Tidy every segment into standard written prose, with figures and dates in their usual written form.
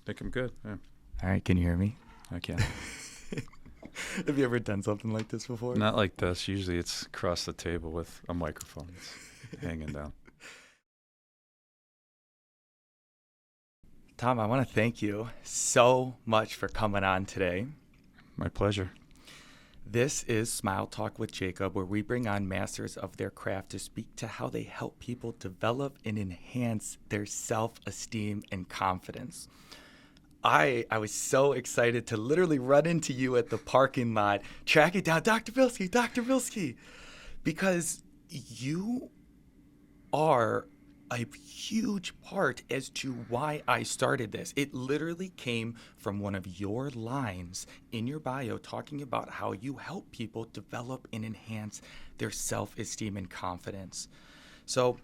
think I'm good. Yeah, All right, can you hear me? I can. Have you ever done something like this before? Not like this. Usually it's across the table with a microphone. It's hanging down. Tom, I want to thank you so much for coming on today. My pleasure. This is Smile Talk with Jacob, where we bring on masters of their craft to speak to how they help people develop and enhance their self-esteem and confidence. I was so excited to literally run into you at the parking lot, tracking down Dr. Bilski, because you are a huge part as to why I started this. It literally came from one of your lines in your bio talking about how you help people develop and enhance their self-esteem and confidence. So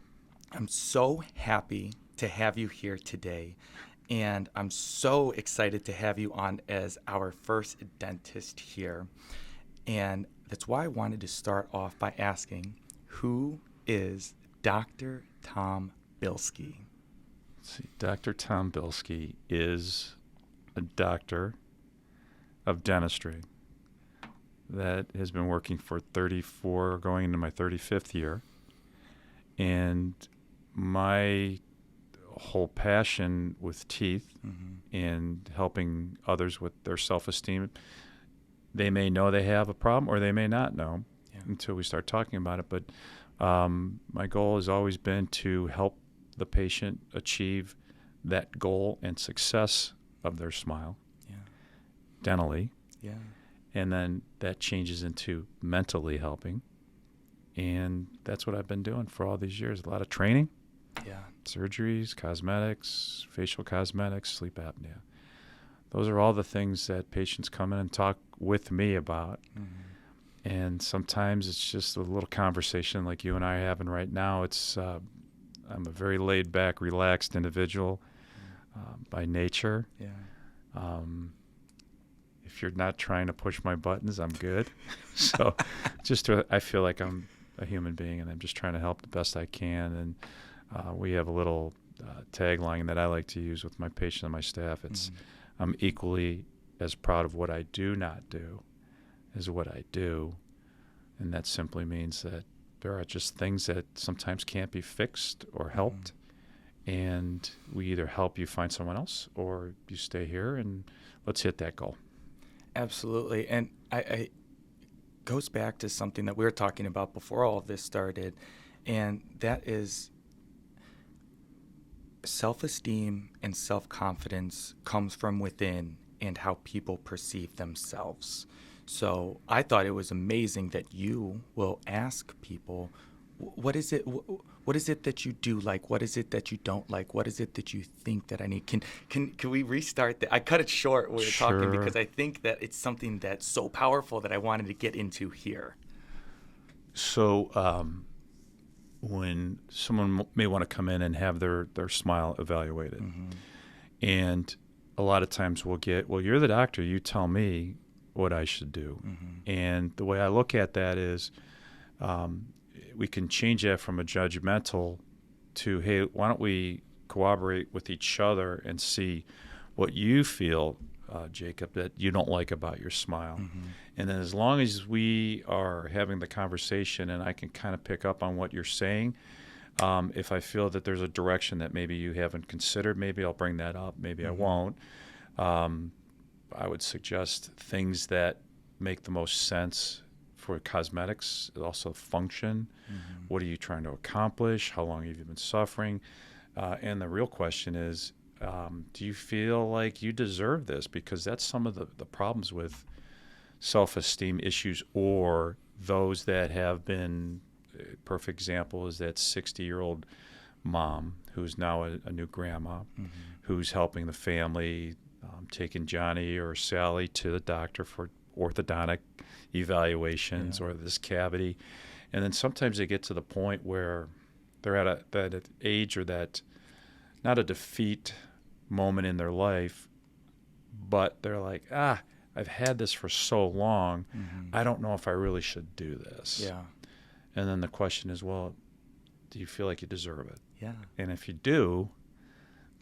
I'm so happy to have you here today. And I'm so excited to have you on as our first dentist here. And that's why I wanted to start off by asking, who is Dr. Tom Bilski? Let's see, Dr. Tom Bilski is a doctor of dentistry that has been working for 34, going into my 35th year. And my whole passion with teeth and helping others with their self-esteem, they may know they have a problem or they may not know until we start talking about it. But my goal has always been to help the patient achieve that goal and success of their smile dentally. And then that changes into mentally helping. And that's what I've been doing for all these years. A lot of training. Surgeries, cosmetics, facial cosmetics, sleep apnea. Those are all the things that patients come in and talk with me about. And sometimes it's just a little conversation like you and I are having right now. It's I'm a very laid back, relaxed individual by nature. If you're not trying to push my buttons, I'm good. So I feel like I'm a human being and I'm just trying to help the best I can. And we have a little tagline that I like to use with my patients and my staff. It's I'm equally as proud of what I do not do as what I do. And that simply means that there are just things that sometimes can't be fixed or helped. And we either help you find someone else or you stay here and let's hit that goal. Absolutely. And I goes back to something that we were talking about before all of this started, and that is self-esteem and self-confidence comes from within and how people perceive themselves. So I thought it was amazing that you will ask people, what is it that you do like? What is it that you don't like? What is it that you think that I need? Can we restart that? I cut it short when we were talking because I think that it's something that's so powerful that I wanted to get into here. So when someone may want to come in and have their smile evaluated, and a lot of times we'll get, well, you're the doctor, you tell me what I should do. And the way I look at that is we can change that from a judgmental to, hey, why don't we cooperate with each other and see what you feel, Jacob, that you don't like about your smile. And then as long as we are having the conversation and I can kind of pick up on what you're saying, if I feel that there's a direction that maybe you haven't considered, maybe I'll bring that up, maybe I won't. I would suggest things that make the most sense for cosmetics, also function. What are you trying to accomplish? How long have you been suffering? And the real question is, do you feel like you deserve this? Because that's some of the problems with self-esteem issues, or those that have been, a perfect example is that 60-year-old mom who's now a new grandma, who's helping the family, taking Johnny or Sally to the doctor for orthodontic evaluations or this cavity. And then sometimes they get to the point where they're at that age or that, not a defeat moment in their life, but they're like, I've had this for so long, I don't know if I really should do this. And then the question is, well, do you feel like you deserve it? And if you do,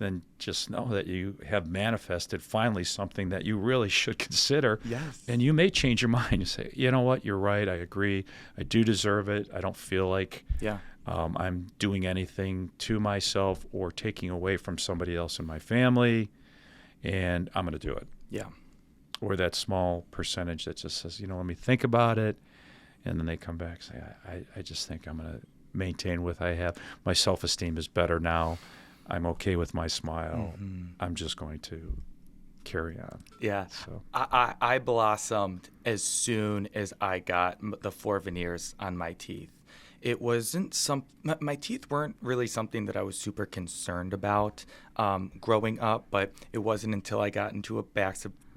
then just know that you have manifested finally something that you really should consider. Yes. And you may change your mind. You say, you know what, you're right, I agree. I do deserve it. I don't feel like I'm doing anything to myself or taking away from somebody else in my family, and I'm going to do it. Yeah. Or that small percentage that just says, let me think about it. And then they come back and say, I just think I'm going to maintain what I have. My self-esteem is better now. I'm okay with my smile. I'm just going to carry on. Yeah. So I blossomed as soon as I got the 4 veneers on my teeth. It wasn't my teeth weren't really something that I was super concerned about growing up, but it wasn't until I got into a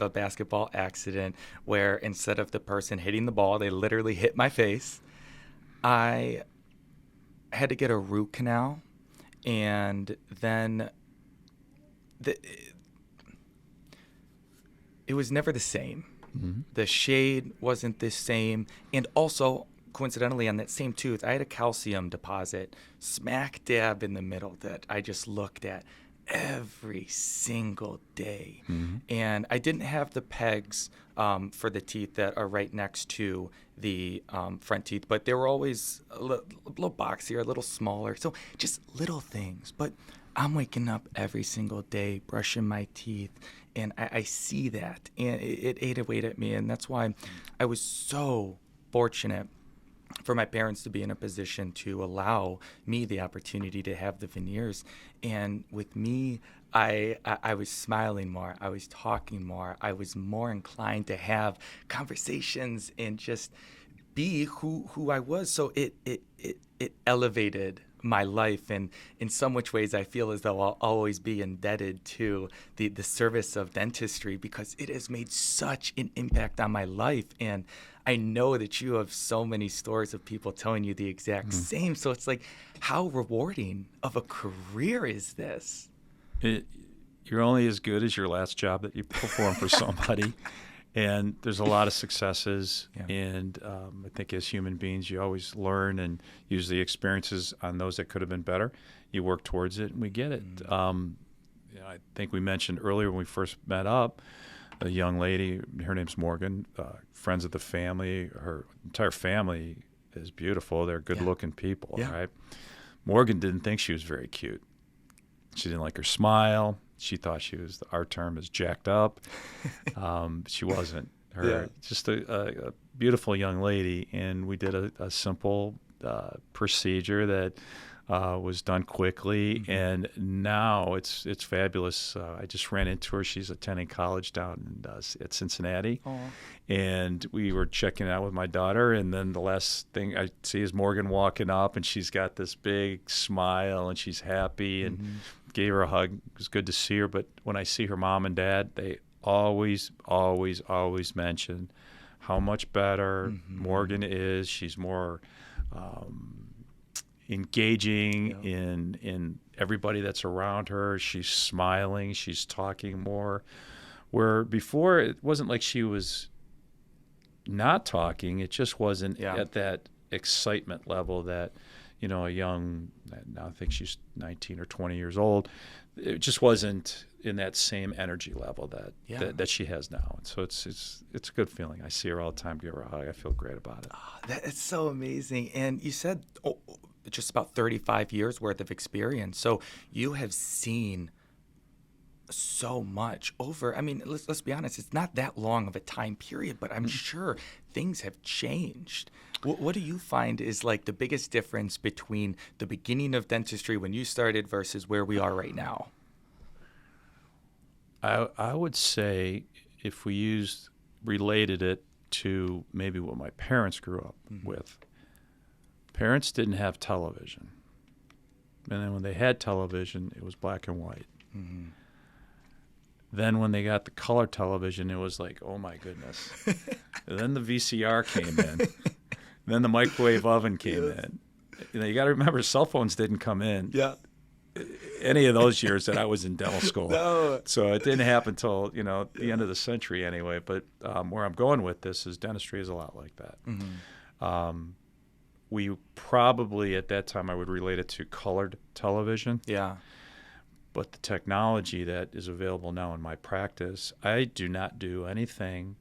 basketball accident where instead of the person hitting the ball, they literally hit my face. I had to get a root canal, and then it was never the same. The shade wasn't the same, and also coincidentally on that same tooth, I had a calcium deposit smack dab in the middle that I just looked at every single day. And I didn't have the pegs for the teeth that are right next to the front teeth, but they were always a little boxier, a little smaller. So just little things. But I'm waking up every single day, brushing my teeth, and I see that, and it ate away at me. And that's why I was so fortunate for my parents to be in a position to allow me the opportunity to have the veneers. And with me, I was smiling more. I was talking more. I was more inclined to have conversations and just be who I was. So it elevated my life, and in some which ways I feel as though I'll always be indebted to the service of dentistry, because it has made such an impact on my life. And I know that you have so many stories of people telling you the exact same. So it's like, how rewarding of a career is this? You're only as good as your last job that you perform for somebody. And there's a lot of successes. And I think as human beings, you always learn and use the experiences on those that could have been better. You work towards it, and we get it. I think we mentioned earlier when we first met up, a young lady, her name's Morgan, friends of the family. Her entire family is beautiful. They're good-looking people, right? Morgan didn't think she was very cute. She didn't like her smile. She thought she was, our term is jacked up. She wasn't. Just a beautiful young lady, and we did a simple procedure that was done quickly, and now it's fabulous. I just ran into her. She's attending college down at Cincinnati, and we were checking out with my daughter, and then the last thing I see is Morgan walking up, and she's got this big smile, and she's happy, and gave her a hug. It was good to see her, but when I see her mom and dad, they always mention how much better Morgan is. She's more engaging in everybody that's around her. She's smiling. She's talking more. Where before it wasn't like she was not talking. It just wasn't at that excitement level that, a young, now I think she's 19 or 20 years old. It just wasn't in that same energy level that she has now. And so it's a good feeling. I see her all the time, give her a hug. I feel great about it. That's so amazing. And you said just about 35 years worth of experience. So you have seen so much over, let's be honest, it's not that long of a time period, but I'm sure things have changed. What do you find is like the biggest difference between the beginning of dentistry when you started versus where we are right now? I would say if we related it to maybe what my parents grew up with. Parents didn't have television. And then when they had television, it was black and white. Then when they got the color television, it was like, oh my goodness. And then the VCR came in. Then the microwave oven came in. You got to remember, cell phones didn't come in any of those years that I was in dental school. No. So it didn't happen until, the end of the century anyway. But where I'm going with this is dentistry is a lot like that. We probably, at that time, I would relate it to colored television. Yeah. But the technology that is available now in my practice, I do not do anything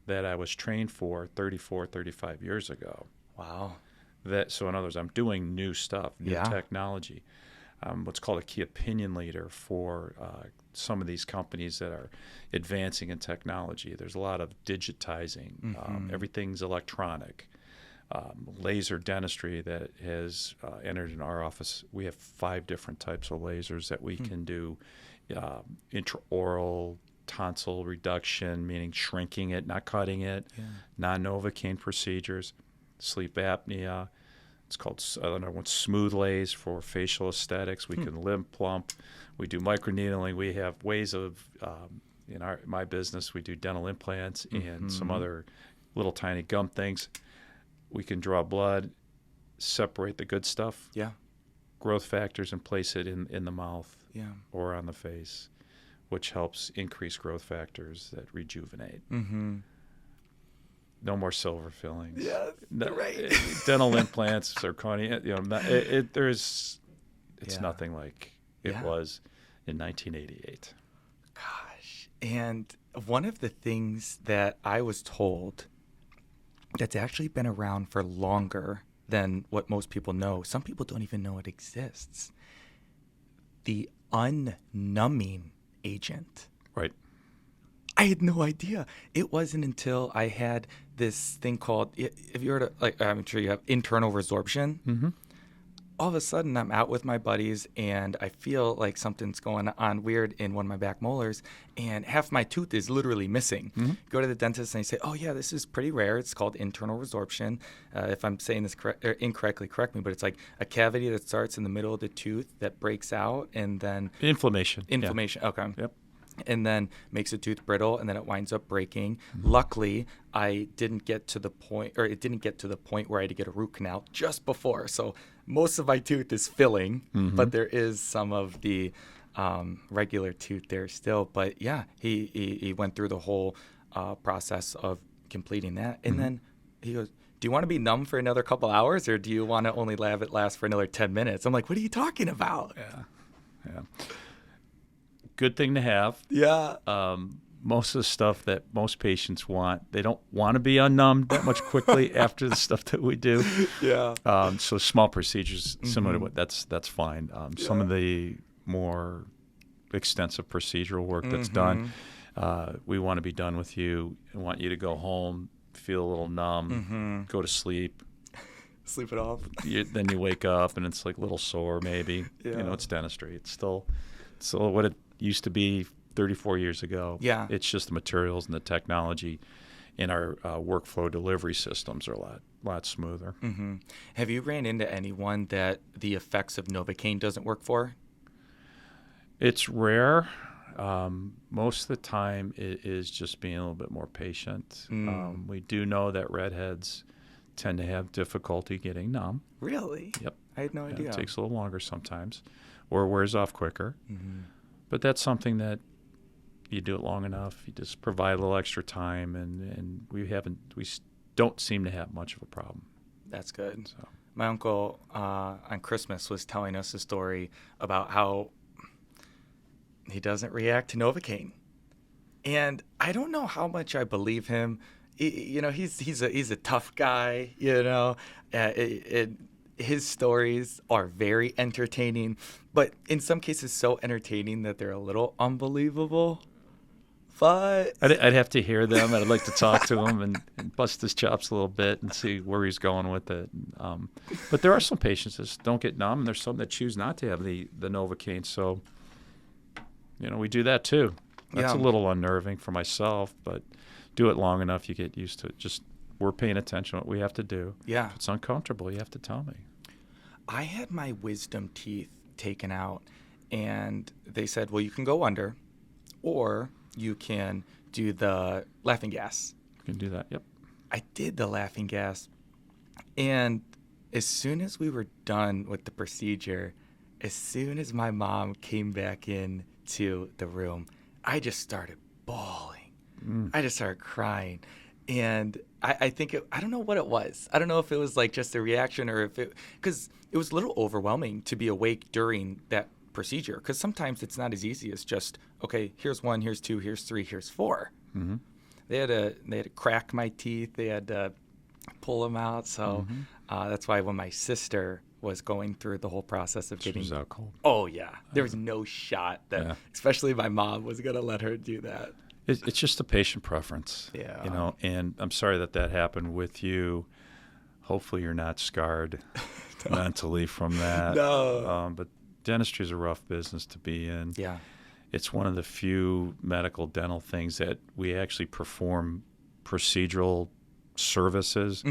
that I was trained for 34, 35 years ago. Wow. So in other words, I'm doing new stuff, new Yeah. technology. What's called a key opinion leader for some of these companies that are advancing in technology. There's a lot of digitizing. Everything's electronic. Laser dentistry that has entered in our office. We have 5 different types of lasers that we can do. Intraoral tonsil reduction, meaning shrinking it, not cutting it. Non-Novocaine procedures, sleep apnea. It's called another one, smooth lays for facial aesthetics. We can limb plump. We do microneedling. We have ways of, in my business, we do dental implants and some other little tiny gum things. We can draw blood, separate the good stuff, growth factors, and place it in the mouth or on the face, which helps increase growth factors that rejuvenate. No more silver fillings. Yeah, right. Dental implants, zirconia. It's nothing like it was in 1988. Gosh. And one of the things that I was told that's actually been around for longer than what most people know, some people don't even know it exists, the unnumbing agent. Right. I had no idea. It wasn't until I had this thing called, if you heard of, I'm sure you have internal resorption. All of a sudden, I'm out with my buddies, and I feel like something's going on weird in one of my back molars, and half my tooth is literally missing. Go to the dentist, and they say, oh, yeah, this is pretty rare. It's called internal resorption. If I'm saying this incorrectly, correct me, but it's like a cavity that starts in the middle of the tooth that breaks out, and then... Inflammation. Okay. Yep. And then makes the tooth brittle, and then it winds up breaking. Luckily, it didn't get to the point where I had to get a root canal just before. So most of my tooth is filling, but there is some of the regular tooth there still. But yeah, he went through the whole process of completing that. And then he goes, do you want to be numb for another couple hours, or do you want to only have it last for another 10 minutes? I'm like, what are you talking about? Yeah. Good thing to have. Yeah. Most of the stuff that most patients want, they don't want to be unnumbed that much quickly after the stuff that we do. Yeah. So small procedures, similar to what that's fine. Some of the more extensive procedural work that's done, we want to be done with you and want you to go home, feel a little numb, go to sleep. Sleep it off. Then you wake up and it's like a little sore maybe. Yeah. It's dentistry. It's still what it used to be 34 years ago. Yeah. It's just the materials and the technology in our workflow delivery systems are a lot smoother. Have you ran into anyone that the effects of Novocaine doesn't work for? It's rare. Most of the time it is just being a little bit more patient. We do know that redheads tend to have difficulty getting numb. Really? Yep. I had no idea. It takes a little longer sometimes or wears off quicker. But that's something that you do it long enough, you just provide a little extra time, and we don't seem to have much of a problem. That's good. So. My uncle on Christmas was telling us a story about how he doesn't react to Novocaine. And I don't know how much I believe him. He's a tough guy, his stories are very entertaining, but in some cases so entertaining that they're a little unbelievable. But I'd have to hear them. I'd like to talk to him and bust his chops a little bit and see where he's going with it. But there are some patients that don't get numb, and there's some that choose not to have the Novocaine. So, we do that too. That's a little unnerving for myself, but do it long enough, you get used to it. Just we're paying attention to what we have to do. Yeah. If it's uncomfortable, you have to tell me. I had my wisdom teeth taken out, and they said, well, you can go under, or you can do the laughing gas. You can do that, yep. I did the laughing gas, and as soon as we were done with the procedure, as soon as my mom came back into the room, I just started bawling. I just started crying. And I think, I don't know what it was. I don't know if it was like just a reaction or because it was a little overwhelming to be awake during that procedure, because sometimes it's not as easy as just, okay, here's 1, here's 2, here's 3, here's 4. Mm-hmm. They had to crack my teeth. They had to pull them out. So that's why when my sister was going through the whole process of getting, She was out cold. oh yeah, there was no shot that, especially my mom, was gonna let her do that. It's just a patient preference. Yeah. You know, and I'm sorry that happened with you. Hopefully you're not scarred mentally from that. No. But dentistry is a rough business to be in. Yeah. It's one of the few medical dental things that we actually perform procedural services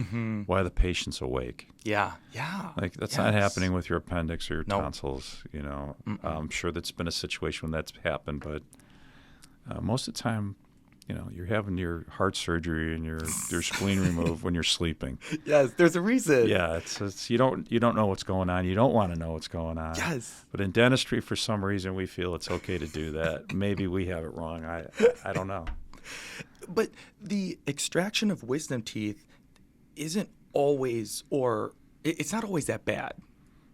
while the patient's awake. Yeah. Yeah. Like that's not happening with your appendix or your Nope. tonsils. You know, I'm sure that's been a situation when that's happened, but most of the time, you know, you're having your heart surgery and your spleen removed when you're sleeping. Yes, there's a reason. Yeah, it's you don't know what's going on. You don't want to know what's going on. Yes. But in dentistry, for some reason, we feel it's okay to do that. Maybe we have it wrong. I don't know. But the extraction of wisdom teeth isn't always, or it's not always that bad,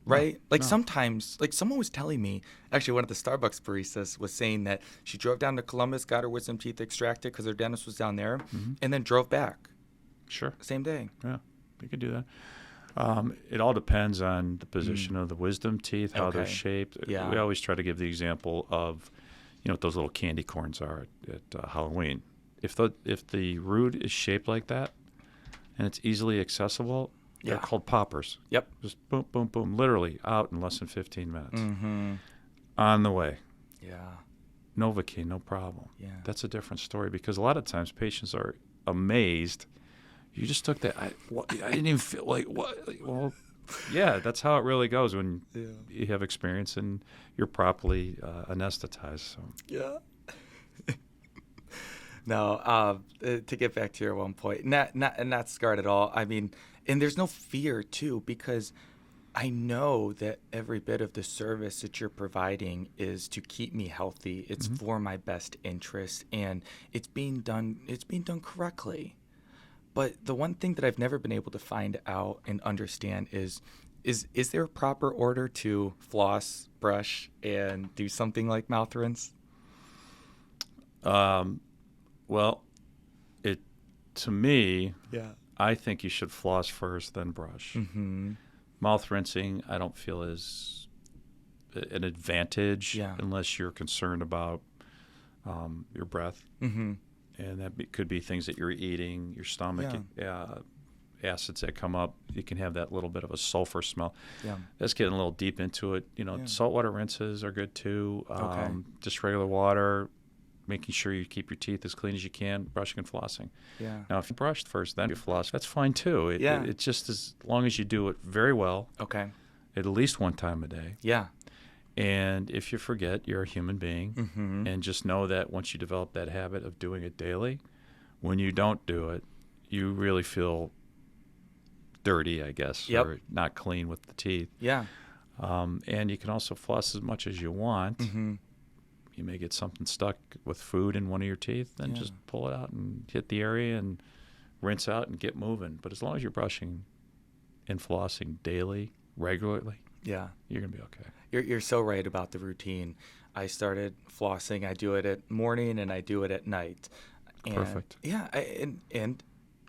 right? Sometimes, like someone was telling me, actually one of the Starbucks baristas was saying that she drove down to Columbus, got her wisdom teeth extracted because her dentist was down there, and then drove back. Sure. Same day. Yeah, you could do that. It all depends on the position of the wisdom teeth, how they're shaped. Yeah. We always try to give the example of, you know, what those little candy corns are at Halloween. If the root is shaped like that and it's easily accessible, they're called poppers. Yep. Just boom, boom, boom, literally out in less than 15 minutes. On the way. Yeah. Novocaine, no problem. Yeah. That's a different story because a lot of times patients are amazed. You just took that. I didn't even feel like what. Well, yeah, that's how it really goes when you have experience and you're properly anesthetized. So. Yeah. No, to get back to your one point, not scarred at all. I mean, and there's no fear too, because I know that every bit of the service that you're providing is to keep me healthy. It's for my best interest, and it's being done correctly. But the one thing that I've never been able to find out and understand is there a proper order to floss, brush, and do something like mouth rinse? Well, to me, Yeah. I think you should floss first, then brush. Mouth rinsing, I don't feel is an advantage unless you're concerned about your breath. And that could be things that you're eating, your stomach, acids that come up. You can have that little bit of a sulfur smell. Yeah. That's getting a little deep into it. You know, saltwater rinses are good too. Just regular water, making sure you keep your teeth as clean as you can, brushing and flossing. Yeah. Now, if you brushed first, then you floss, that's fine too. It just as long as you do it very well. Okay. At least one time a day. Yeah. And if you forget, you're a human being. And just know that once you develop that habit of doing it daily, when you don't do it, you really feel dirty, I guess, or not clean with the teeth. Yeah. And you can also floss as much as you want. You may get something stuck with food in one of your teeth, then just pull it out and hit the area and rinse out and get moving. But as long as you're brushing and flossing daily, regularly, you're going to be okay. You're so right about the routine. I started flossing. I do it at morning and I do it at night. And perfect. Yeah, and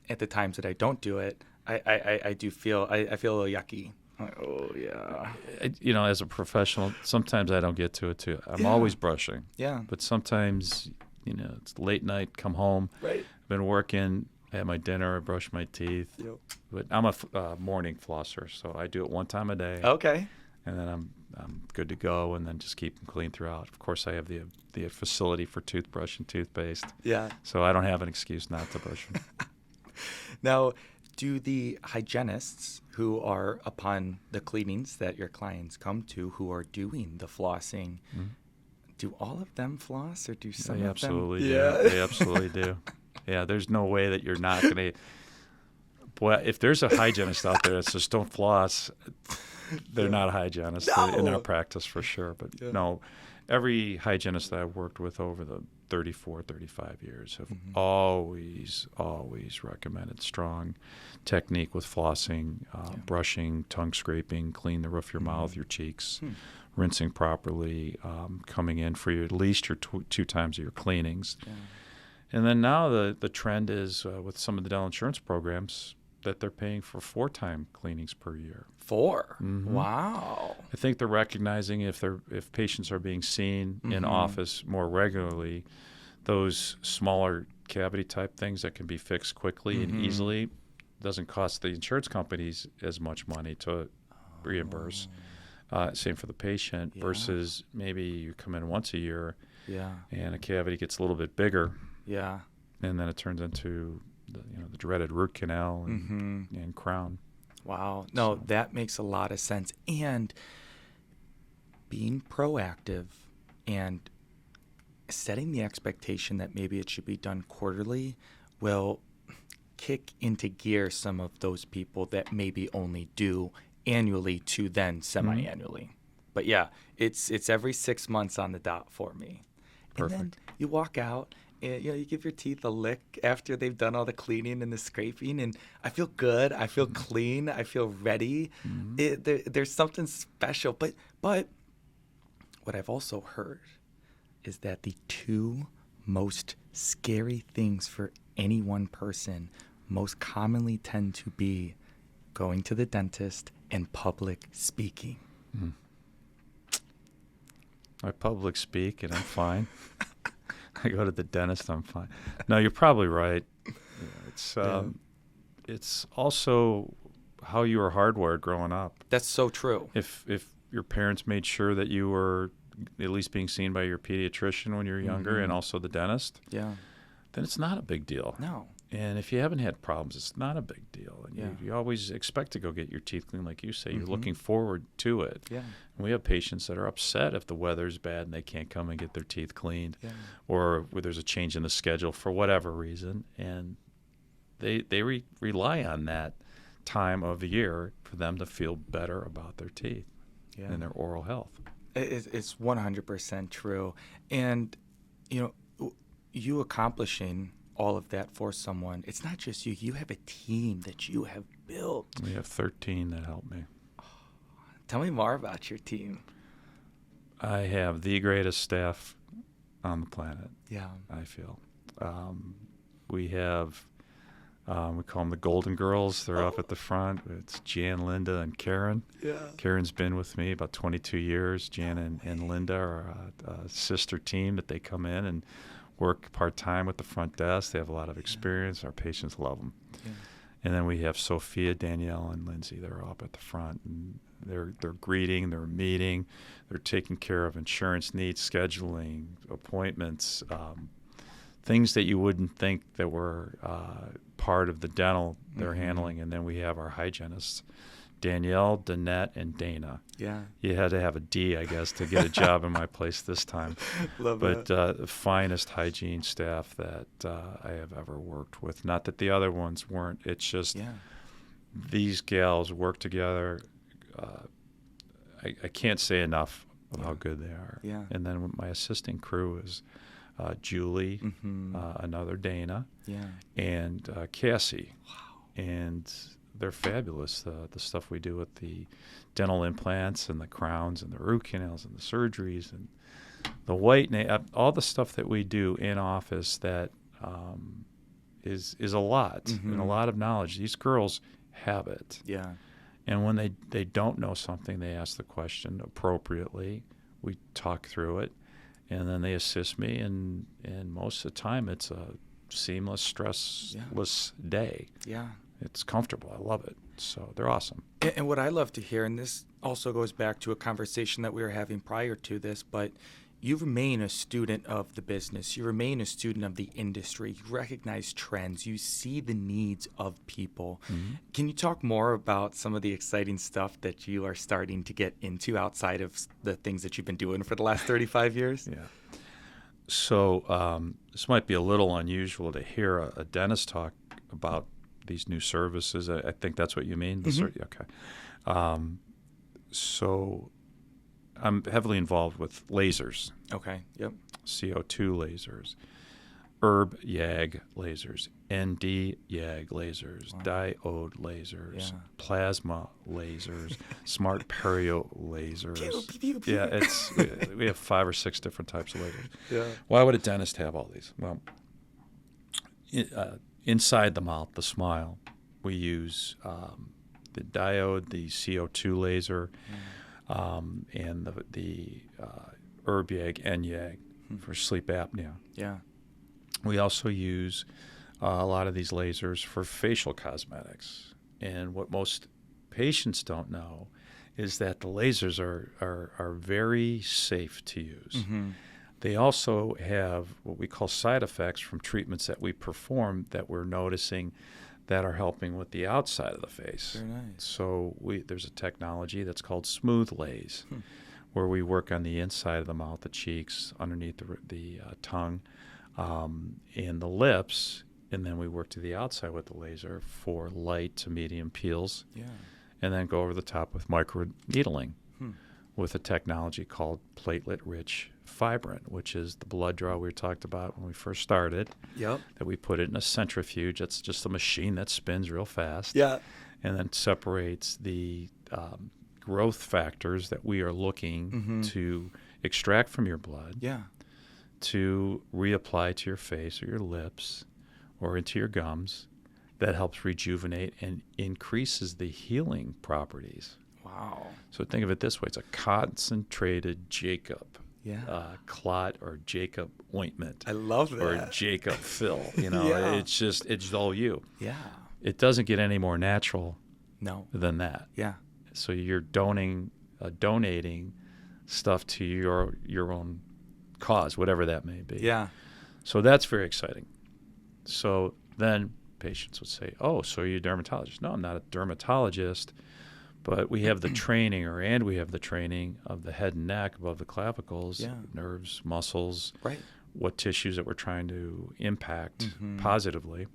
at the times that I don't do it, I do feel I feel a little yucky. Oh yeah. You know, as a professional, sometimes I don't get to it too. I'm always brushing. Yeah. But sometimes, you know, it's late night, come home. Right. I've been working. I have my dinner. I brush my teeth. Yep. But I'm a morning flosser, so I do it one time a day. Okay. And then I'm good to go, and then just keep them clean throughout. Of course, I have the facility for toothbrush and toothpaste. Yeah. So I don't have an excuse not to brush them. Now, do the hygienists who are upon the cleanings that your clients come to, who are doing the flossing, do all of them floss, or do some they of absolutely them? Do. Yeah. They absolutely do. Yeah, there's no way that you're not going to. Boy, if there's a hygienist out there that says don't floss, they're not a hygienist in our practice for sure. But no, every hygienist that I've worked with over the 34, 35 years have always recommended strong technique with flossing, brushing, tongue scraping, clean the roof of your mouth, your cheeks, rinsing properly, coming in for at least your two times of your cleanings. Yeah. And then now the trend is with some of the dental insurance programs that they're paying for 4-time cleanings per year. 4? Mm-hmm. Wow. I think they're recognizing if patients are being seen in office more regularly, those smaller cavity type things that can be fixed quickly and easily doesn't cost the insurance companies as much money to reimburse. Same for the patient versus maybe you come in once a year and a cavity gets a little bit bigger. Yeah. And then it turns into the dreaded root canal and crown. Wow. No, that makes a lot of sense. And being proactive and setting the expectation that maybe it should be done quarterly will kick into gear some of those people that maybe only do annually to then semi-annually. But yeah, it's every 6 months on the dot for me. Perfect. And then you walk out and you give your teeth a lick after they've done all the cleaning and the scraping, and I feel good. I feel clean. I feel ready. There's something special. But what I've also heard is that the 2 most scary things for any one person most commonly tend to be going to the dentist and public speaking. I public speak and I'm fine. I go to the dentist, I'm fine. No, you're probably right. It's also how you were hardwired growing up. That's so true. If your parents made sure that you were at least being seen by your pediatrician when you were younger and also the dentist, then it's not a big deal. No. And if you haven't had problems, it's not a big deal. And you always expect to go get your teeth cleaned, like you say. You're looking forward to it. Yeah. And we have patients that are upset if the weather's bad and they can't come and get their teeth cleaned, or where there's a change in the schedule for whatever reason. And they rely on that time of the year for them to feel better about their teeth and their oral health. It's 100% true. And, you accomplishing all of that for someone, it's not just you. You have a team that you have built. We have 13 that help me. Tell me more about your team. I have the greatest staff on the planet. Yeah. I feel. We have, we call them the Golden Girls. They're up at the front. It's Jan, Linda, and Karen. Yeah. Karen's been with me about 22 years. Jan and Linda are a sister team that they come in and work part-time with the front desk. They have a lot of experience. Our patients love them. Yeah. And then we have Sophia, Danielle, and Lindsay. They're up at the front. And they're greeting, they're meeting, they're taking care of insurance needs, scheduling, appointments, things that you wouldn't think that were part of the dental they're handling. And then we have our hygienists, Danielle, Danette, and Dana. Yeah. You had to have a D, I guess, to get a job in my place this time. Love but the finest hygiene staff that I have ever worked with. Not that the other ones weren't. It's just these gals work together. I can't say enough of how good they are. Yeah. And then my assisting crew is Julie, another Dana, and Cassie. Wow. And they're fabulous. The stuff we do with the dental implants and the crowns and the root canals and the surgeries and the whitening, all the stuff that we do in office that is a lot and a lot of knowledge. These girls have it. Yeah. And when they don't know something, they ask the question appropriately. We talk through it, and then they assist me. And most of the time, it's a seamless, stressless day. Yeah. It's comfortable. I love it. So they're awesome. And what I love to hear, and this also goes back to a conversation that we were having prior to this, but you remain a student of the business. You remain a student of the industry. You recognize trends. You see the needs of people. Mm-hmm. Can you talk more about some of the exciting stuff that you are starting to get into outside of the things that you've been doing for the last 35 years? Yeah. So this might be a little unusual to hear a dentist talk about these new services. I think that's what you mean? Okay. So I'm heavily involved with lasers. Okay, yep. CO2 lasers. herb YAG lasers, ND YAG lasers, Wow. diode lasers, Yeah. plasma lasers, smart perio lasers. Pew, pew, pew, Yeah, pew. we have 5 or 6 different types of lasers. Yeah. Why would a dentist have all these? Well, inside the mouth, the smile, we use the diode, the CO2 laser, and the herb YAG, NYAG for sleep apnea. Yeah. We also use a lot of these lasers for facial cosmetics. And what most patients don't know is that the lasers are very safe to use. Mm-hmm. They also have what we call side effects from treatments that we perform that we're noticing that are helping with the outside of the face. Very nice. So there's a technology that's called smooth lays, where we work on the inside of the mouth, the cheeks, underneath the tongue, and the lips, and then we work to the outside with the laser for light to medium peels, Yeah. and then go over the top with micro needling with a technology called platelet-rich fibrin, which is the blood draw we talked about when we first started. Yep. That we put it in a centrifuge. It's just a machine that spins real fast. Yeah. And then separates the growth factors that we are looking to extract from your blood Yeah. to reapply to your face or your lips or into your gums. That helps rejuvenate and increases the healing properties. Wow. So think of it this way. It's a concentrated Jacob Yeah. clot or Jacob ointment. I love that. Or Jacob fill. You know, Yeah. it's all you. Yeah. It doesn't get any more natural No. than that. Yeah. So you're donating stuff to your own cause, whatever that may be. Yeah. So that's very exciting. So then patients would say, "Oh, so you're a dermatologist?" No, I'm not a dermatologist, but we have the training, we have the training of the head and neck above the clavicles, Yeah. nerves, muscles, Right. what tissues that we're trying to impact positively.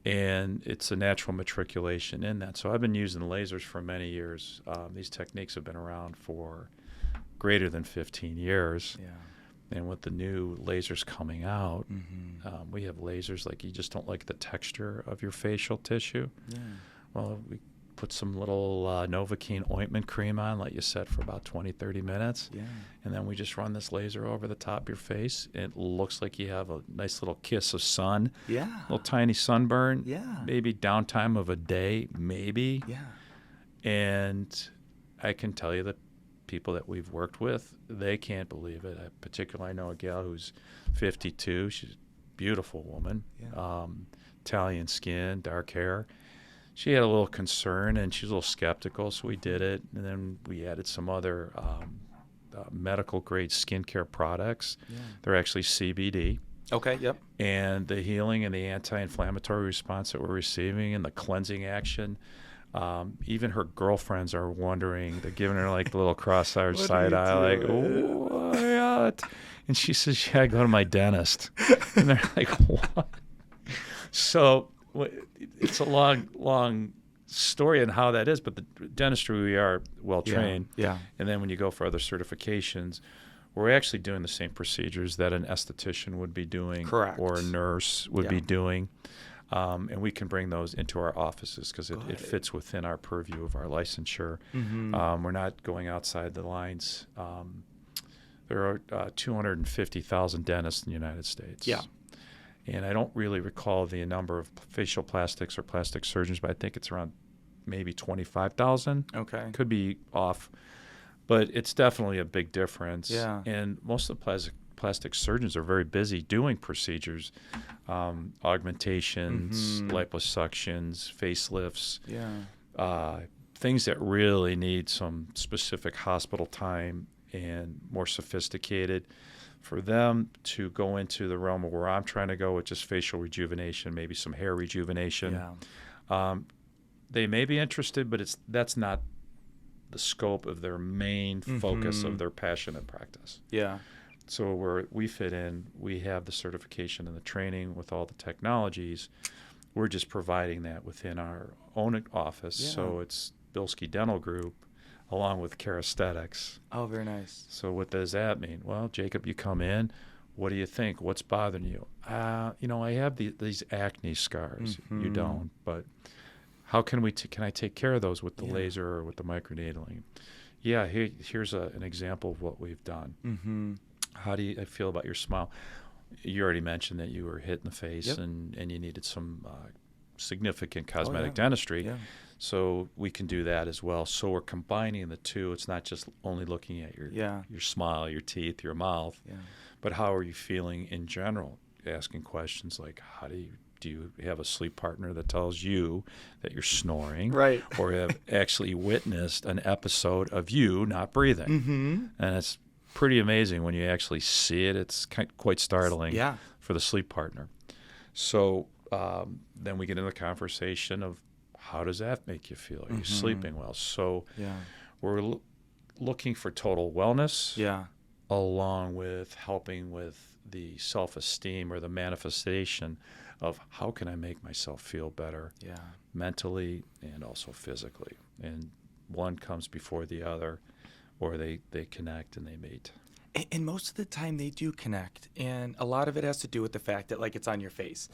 And it's a natural matriculation in that. So I've been using lasers for many years. These techniques have been around for greater than 15 years. Yeah. And with the new lasers coming out, we have lasers like you just don't like the texture of your facial tissue. Yeah. Well, we put some little Novocaine ointment cream on, like you said, for about 20, 30 minutes. Yeah. And then we just run this laser over the top of your face. It looks like you have a nice little kiss of sun, Yeah. little tiny sunburn, Yeah. maybe downtime of a day, maybe. Yeah. And I can tell you that people that we've worked with, they can't believe it. I know a gal who's 52. She's a beautiful woman, Yeah. Italian skin, dark hair. She had a little concern, and she's a little skeptical, so we did it. And then we added some other medical-grade skincare products. Yeah. They're actually CBD. Okay. Yep. And the healing and the anti-inflammatory response that we're receiving and the cleansing action, even her girlfriends are wondering. They're giving her like the little cross-eyed What are side you eye, like, doing? what? And she says, yeah, I go to my dentist. And they're like, what? So it's a long story on how that is, but the dentistry, we are well-trained. Yeah. And then when you go for other certifications, we're actually doing the same procedures that an esthetician would be doing. Correct. Or a nurse would be Yeah. doing. And we can bring those into our offices because it fits within our purview of our licensure. We're not going outside the lines. There are 250,000 dentists in the United States. Yeah. And I don't really recall the number of facial plastics or plastic surgeons, but I think it's around maybe 25,000. Okay. Could be off, but it's definitely a big difference. Yeah. And most of the plastic surgeons are very busy doing procedures, augmentations, liposuctions, facelifts, things that really need some specific hospital time and more sophisticated. For them to go into the realm of where I'm trying to go, with just facial rejuvenation, maybe some hair rejuvenation, they may be interested, but that's not the scope of their main focus of their passion and practice. Yeah. So where we fit in, we have the certification and the training with all the technologies. We're just providing that within our own office. Yeah. So it's Bilski Dental Group, along with Care Aesthetics. Oh, very nice. So what does that mean? Well, Jacob, you come in, what do you think? What's bothering you? I have these acne scars. You don't, but how can can I take care of those with the laser or with the microneedling? Yeah, here's an example of what we've done. How do you feel about your smile? You already mentioned that you were hit in the face and you needed some significant cosmetic dentistry. Yeah. So we can do that as well. So we're combining the two. It's not just only looking at your smile, your teeth, your mouth, but how are you feeling in general? Asking questions like, do you have a sleep partner that tells you that you're snoring, right? Or have actually witnessed an episode of you not breathing? And it's pretty amazing when you actually see it. It's quite startling for the sleep partner. So then we get into the conversation of, how does that make you feel? Are you sleeping well? So we're looking for total wellness along with helping with the self-esteem or the manifestation of how can I make myself feel better mentally and also physically. And one comes before the other, or they connect and they meet. And most of the time they do connect. And a lot of it has to do with the fact that, like, it's on your face.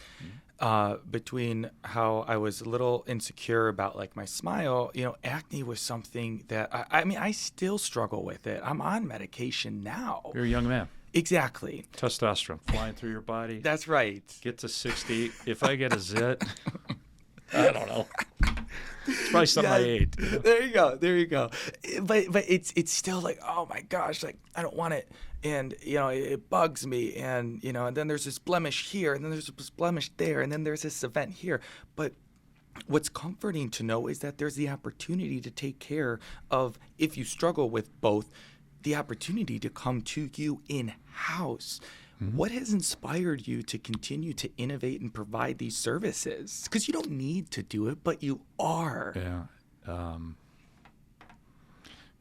Between how I was a little insecure about, like, my smile, acne was something that, I still struggle with it. I'm on medication now. You're a young man. Exactly. Testosterone flying through your body. That's right. Get to 60. If I get a zit, I don't know. It's probably something I ate. There you go. But it's still like, oh my gosh, like, I don't want it. And, it bugs me. And, and then there's this blemish here, and then there's this blemish there, and then there's this event here. But what's comforting to know is that there's the opportunity to take care of, if you struggle with both, the opportunity to come to you in-house. What has inspired you to continue to innovate and provide these services? Because you don't need to do it, but you are. Yeah.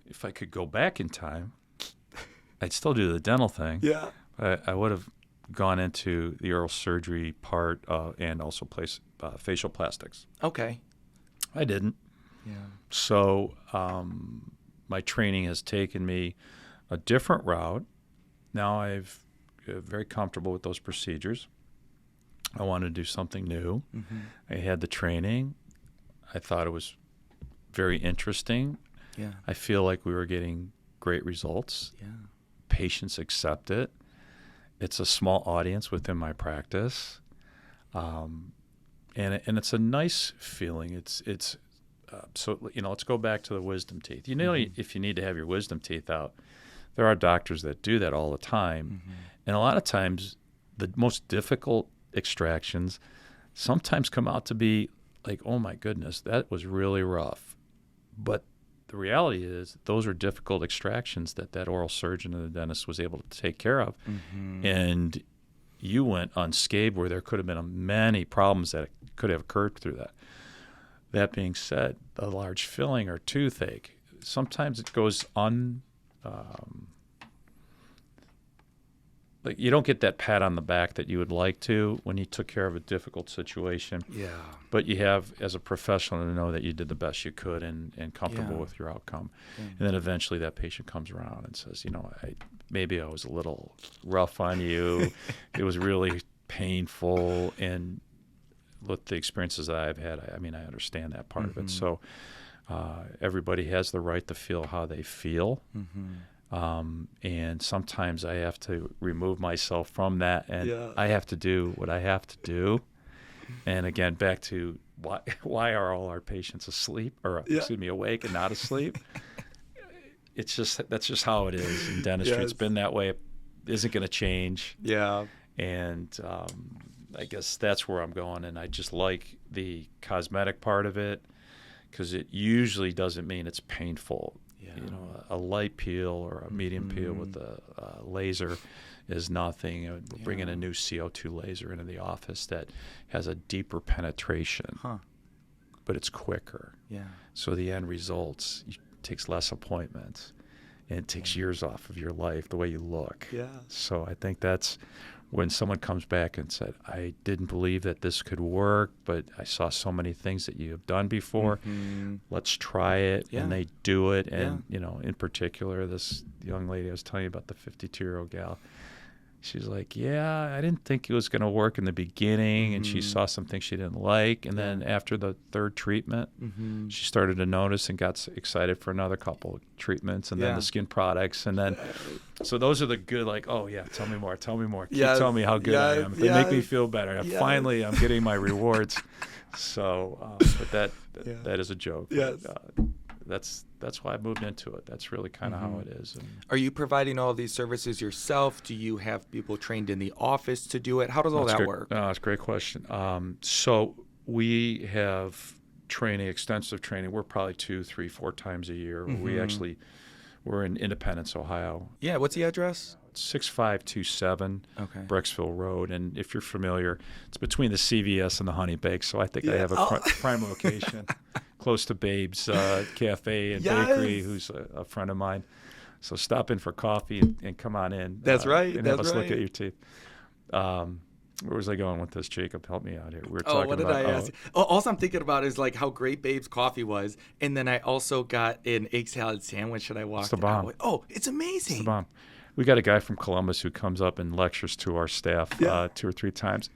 If I could go back in time, I'd still do the dental thing. Yeah. I would have gone into the oral surgery part and also facial plastics. Okay. I didn't. Yeah. So my training has taken me a different route. Now I'm very comfortable with those procedures. I wanted to do something new. I had the training. I thought it was very interesting. Yeah. I feel like we were getting great results. Yeah. Patients accept it. It's a small audience within my practice, and it's a nice feeling. It's so let's go back to the wisdom teeth. If you need to have your wisdom teeth out, there are doctors that do that all the time, and a lot of times the most difficult extractions sometimes come out to be like, oh my goodness, that was really rough. But the reality is those are difficult extractions that oral surgeon and the dentist was able to take care of. And you went unscathed where there could have been many problems that could have occurred through that. That being said, a large filling or toothache, sometimes it goes like you don't get that pat on the back that you would like to when you took care of a difficult situation. Yeah. But you have, as a professional, to know that you did the best you could and comfortable with your outcome. And then eventually that patient comes around and says, maybe I was a little rough on you. It was really painful. And with the experiences that I've had, I understand that part of it. So everybody has the right to feel how they feel. And sometimes I have to remove myself from that, and I have to do what I have to do. And again, back to why are all our patients asleep, or awake and not asleep? That's just how it is in dentistry. Yes. It's been that way. It isn't going to change. Yeah. And I guess that's where I'm going. And I just like the cosmetic part of it because it usually doesn't mean it's painful. Yeah. A light peel or a medium peel with a laser is nothing. We're bringing a new CO2 laser into the office that has a deeper penetration, but it's quicker. Yeah. So the end results takes less appointments, and it takes years off of your life, the way you look. Yeah. So I think that's when someone comes back and said, I didn't believe that this could work, but I saw so many things that you have done before. Let's try it. And they do it. And, in particular, this young lady I was telling you about, the 52-year-old gal, She's like, yeah, I didn't think it was going to work in the beginning, and she saw some things she didn't like, and then after the third treatment, she started to notice and got excited for another couple of treatments, and then the skin products, and then, so those are the good, like, oh yeah, tell me more, keep telling me how good I am. They make me feel better. Finally, I'm getting my rewards. So, but that is a joke. Yes. That's why I moved into it. That's really kind of how it is. And are you providing all these services yourself? Do you have people trained in the office to do it? How does all that work? That's a great question. So we have training, extensive training. We're probably 2, 3, 4 times a year. We're in Independence, Ohio. Yeah, what's the address? 6527 Brecksville Road. And if you're familiar, it's between the CVS and the Honey Bake. So I think I have a prime location close to Babe's Cafe and Bakery, who's a friend of mine. So stop in for coffee and come on in. That's right. And have us look at your teeth. Where was I going with this, Jacob? Help me out here. We were talking what did I ask you? All I'm thinking about is like how great Babe's coffee was. And then I also got an egg salad sandwich that I walked It's the bomb. out. Oh, it's amazing. It's the bomb. We got a guy from Columbus who comes up and lectures to our staff 2 or 3 times.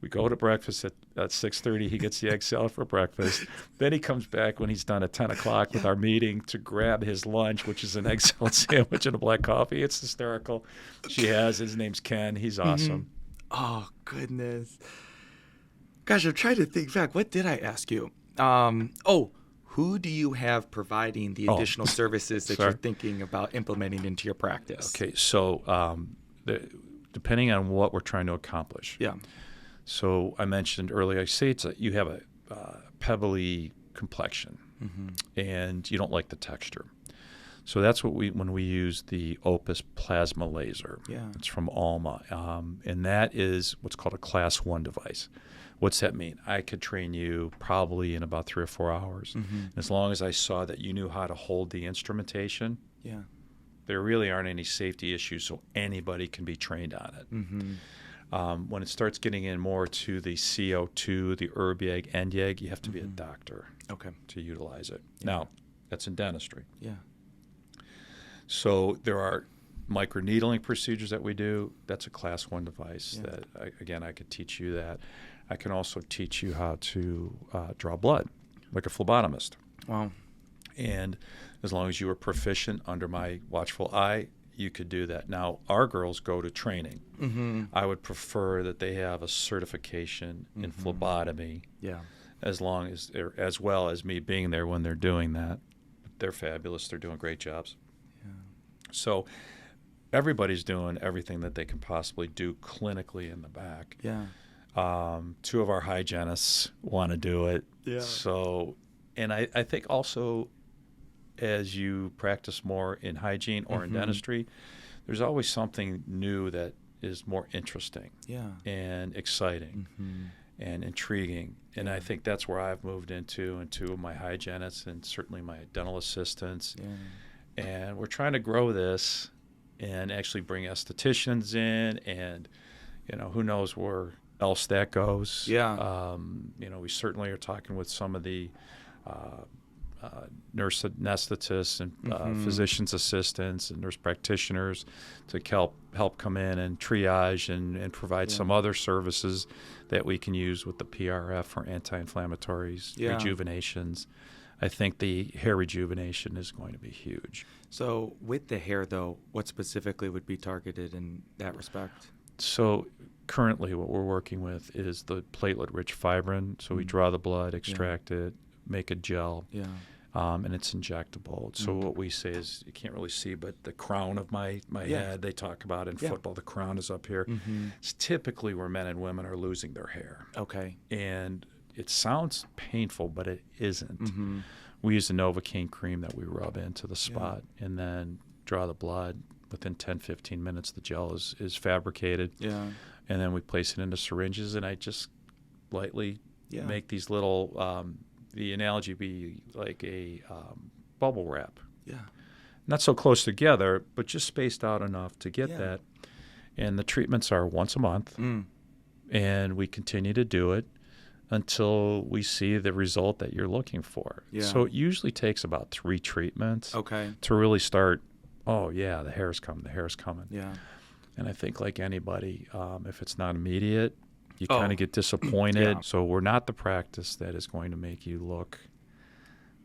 We go to breakfast at 6:30. He gets the egg salad for breakfast. Then he comes back when he's done at 10 o'clock with our meeting to grab his lunch, which is an egg salad sandwich and a black coffee. It's hysterical. His name's Ken. He's awesome. Oh, goodness. Gosh, I'm trying to think back. What did I ask you? Who do you have providing the additional services that you're thinking about implementing into your practice? Okay, so depending on what we're trying to accomplish. Yeah. So I mentioned earlier, I say you have a pebbly complexion, and you don't like the texture. So that's what when we use the Opus plasma laser. Yeah. It's from Alma, and that is what's called a Class 1 device. What's that mean? I could train you probably in about 3 or 4 hours. As long as I saw that you knew how to hold the instrumentation, there really aren't any safety issues, so anybody can be trained on it. When it starts getting in more to the CO2, the ERBIAG, NDIAG, you have to be a doctor to utilize it. Now, that's in dentistry. Yeah. So there are microneedling procedures that we do. That's a Class 1 device that, I could teach you that. I can also teach you how to draw blood, like a phlebotomist. Wow. And as long as you were proficient under my watchful eye, you could do that. Now, our girls go to training. I would prefer that they have a certification in phlebotomy, as well as me being there when they're doing that. They're fabulous. They're doing great jobs. Yeah. So everybody's doing everything that they can possibly do clinically in the back. Yeah. 2 of our hygienists want to do it. Yeah. So, and I think also as you practice more in hygiene or in dentistry, there's always something new that is more interesting and exciting and intriguing. And I think that's where I've moved into, and 2 of my hygienists and certainly my dental assistants. Yeah. And we're trying to grow this and actually bring estheticians in, and, who knows where else that goes. Yeah. We certainly are talking with some of the nurse anesthetists and physician's assistants and nurse practitioners to help come in and triage and provide some other services that we can use with the PRF for anti-inflammatories, rejuvenations. I think the hair rejuvenation is going to be huge. So with the hair, though, what specifically would be targeted in that respect? So currently what we're working with is the platelet-rich fibrin. So we draw the blood, extract it, make a gel, and it's injectable. So what we say is, you can't really see, but the crown of my head, they talk about in football, the crown is up here. It's typically where men and women are losing their hair. Okay. And it sounds painful, but it isn't. We use a Novocaine cream that we rub into the spot and then draw the blood. Within 10, 15 minutes, the gel is fabricated. Yeah. And then we place it into syringes, and I just lightly make these little, the analogy be like a bubble wrap. Yeah. Not so close together, but just spaced out enough to get that. And the treatments are once a month, and we continue to do it until we see the result that you're looking for. Yeah. So it usually takes about 3 treatments to really start, oh, yeah, the hair's coming. Yeah. And I think like anybody, if it's not immediate, you Oh. kind of get disappointed. Yeah. So we're not the practice that is going to make you look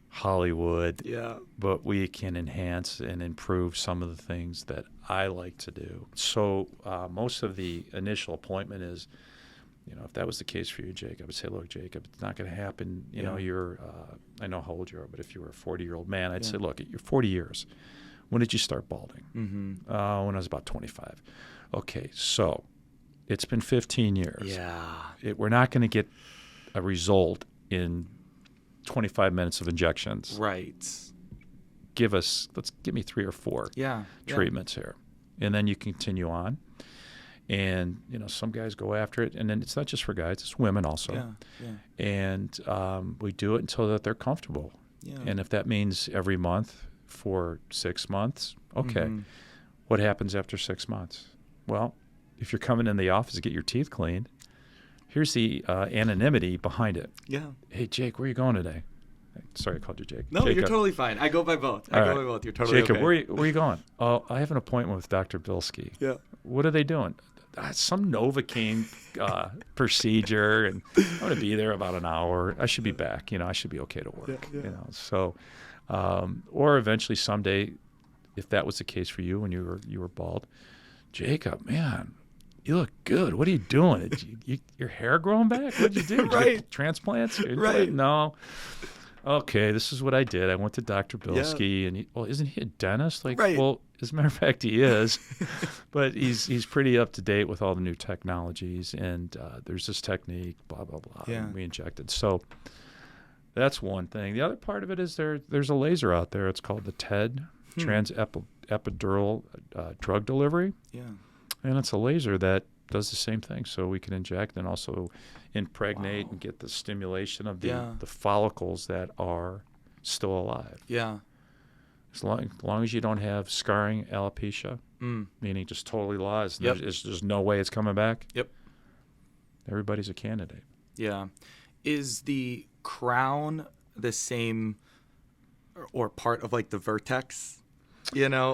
Hollywood, Yeah. but we can enhance and improve some of the things that I like to do. So most of the initial appointment is, if that was the case for you, Jacob, I would say, look, Jacob, it's not going to happen. You're, I know how old you are, but if you were a 40-year-old man, I'd say, look, you're 40 years. When did you start balding? Mm-hmm. When I was about 25. Okay, so it's been 15 years. Yeah. We're not going to get a result in 25 minutes of injections. Right. Give me 3 or 4 treatments here. And then you continue on. And, some guys go after it. And then it's not just for guys, it's women also. Yeah. And we do it until that they're comfortable. Yeah. And if that means every month for 6 months, okay. Mm-hmm. What happens after 6 months? Well, if you're coming in the office to get your teeth cleaned, here's the anonymity behind it. Yeah. Hey, Jake, where are you going today? Sorry, I called you Jake. No, Jacob. you're totally fine. I go by both. You're totally Jacob, okay. where are you going? Oh, I have an appointment with Dr. Bilski. Yeah. What are they doing? Some Novocaine procedure, and I'm going to be there about an hour. I should be back. I should be okay to work. Yeah. So, or eventually someday, if that was the case for you when you were bald, Jacob, man, you look good. What are you doing? Your hair growing back? What did you do? Did you get transplants? Right. No. Okay, this is what I did. I went to Dr. Bilski, and isn't he a dentist? Right. Well, as a matter of fact, he is, but he's pretty up to date with all the new technologies, and there's this technique, blah blah blah. Yeah. And we injected. So that's one thing. The other part of it is there's a laser out there. It's called the TED, transepidural drug delivery. Yeah. And it's a laser that does the same thing. So we can inject and also impregnate and get the stimulation of the follicles that are still alive. Yeah. As long as you don't have scarring alopecia, meaning just totally lost, there's no way it's coming back. Yep. Everybody's a candidate. Yeah. Is the crown the same or part of like the vertex,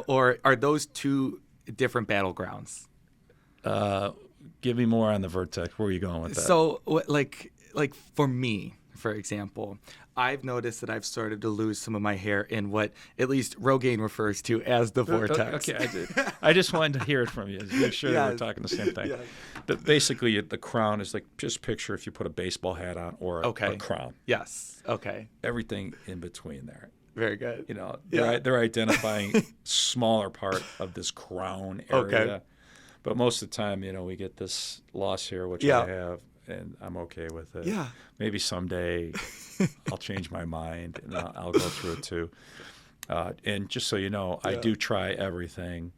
or are those two different battlegrounds? Give me more on the vertex. Where are you going with that? So, like for me, for example, I've noticed that I've started to lose some of my hair in what at least Rogaine refers to as the vortex. Okay, I just wanted to hear it from you to make sure that we're talking the same thing. Yes. But basically, the crown is like, just picture if you put a baseball hat on or a crown. Yes. Okay. Everything in between there. Very good. They're identifying smaller part of this crown area. Okay. But most of the time, we get this loss here, which I have, and I'm okay with it. Yeah. Maybe someday I'll change my mind, and I'll go through it too. And just so you know, I do try everything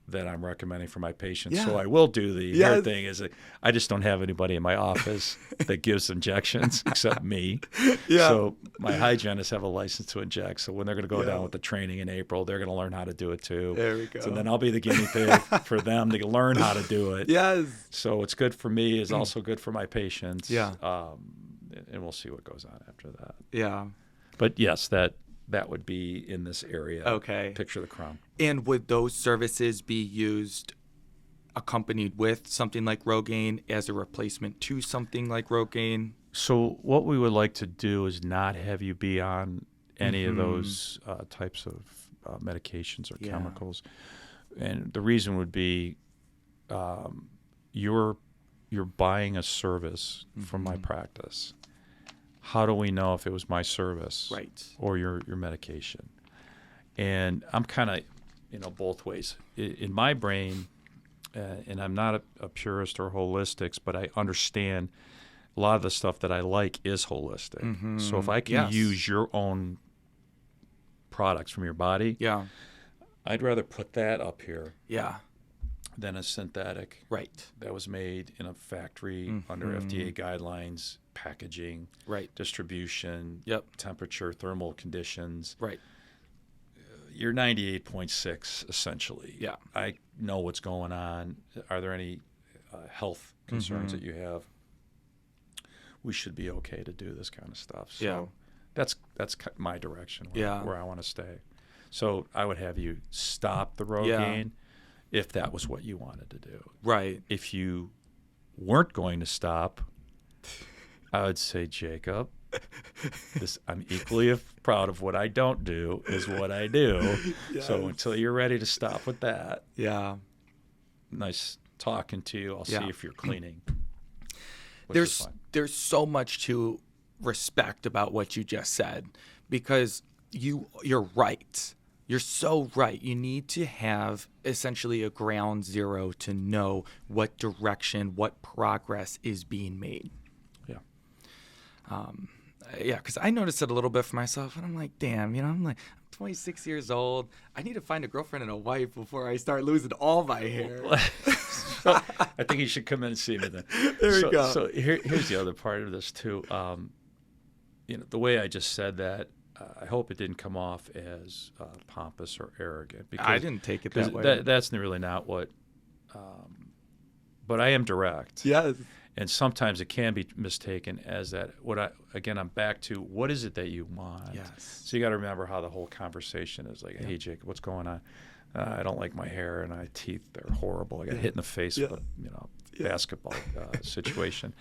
that I'm recommending for my patients. Yeah. So I will do the hair thing. I just don't have anybody in my office that gives injections except me. Yeah. So my hygienists have a license to inject. So when they're going to go down with the training in April, they're going to learn how to do it too. There we go. So then I'll be the guinea pig for them to learn how to do it. Yes. So what's good for me is also good for my patients. Yeah. And we'll see what goes on after that. Yeah. But yes, that would be in this area. Okay. Picture the crown. And would those services be used accompanied with something like Rogaine as a replacement to something like Rogaine? So what we would like to do is not have you be on any of those types of medications or chemicals. And the reason would be you're buying a service from my practice. How do we know if it was my service or your medication? And I'm kind of, both ways. In my brain, and I'm not a purist or holistics, but I understand a lot of the stuff that I like is holistic. Mm-hmm. So if I can use your own products from your body, I'd rather put that up here than a synthetic that was made in a factory under FDA guidelines, packaging, distribution, temperature, thermal conditions. You're 98.6 essentially. Yeah. I know what's going on. Are there any health concerns that you have? We should be okay to do this kind of stuff. So that's my direction where I want to stay. So I would have you stop the Rogaine if that was what you wanted to do. Right. If you weren't going to stop, I would say, Jacob, I'm equally proud of what I don't do is what I do. Yes. So until you're ready to stop with that, Yeah. nice talking to you. I'll see if you're cleaning. There's so much to respect about what you just said, because you're right. You're so right. You need to have essentially a ground zero to know what direction, what progress is being made. Yeah, because I noticed it a little bit for myself, and I'm like, damn, I'm 26 years old. I need to find a girlfriend and a wife before I start losing all my hair. I think you should come in and see me then. There we go. So here's the other part of this too. The way I just said that, I hope it didn't come off as pompous or arrogant. Because I didn't take it that way. That's really not what. But I am direct. Yes. And sometimes it can be mistaken as that. I'm back to what is it that you want? Yes. So you got to remember how the whole conversation is like, hey, Jacob, what's going on? I don't like my hair and my teeth. They're horrible. I got hit in the face with a basketball situation.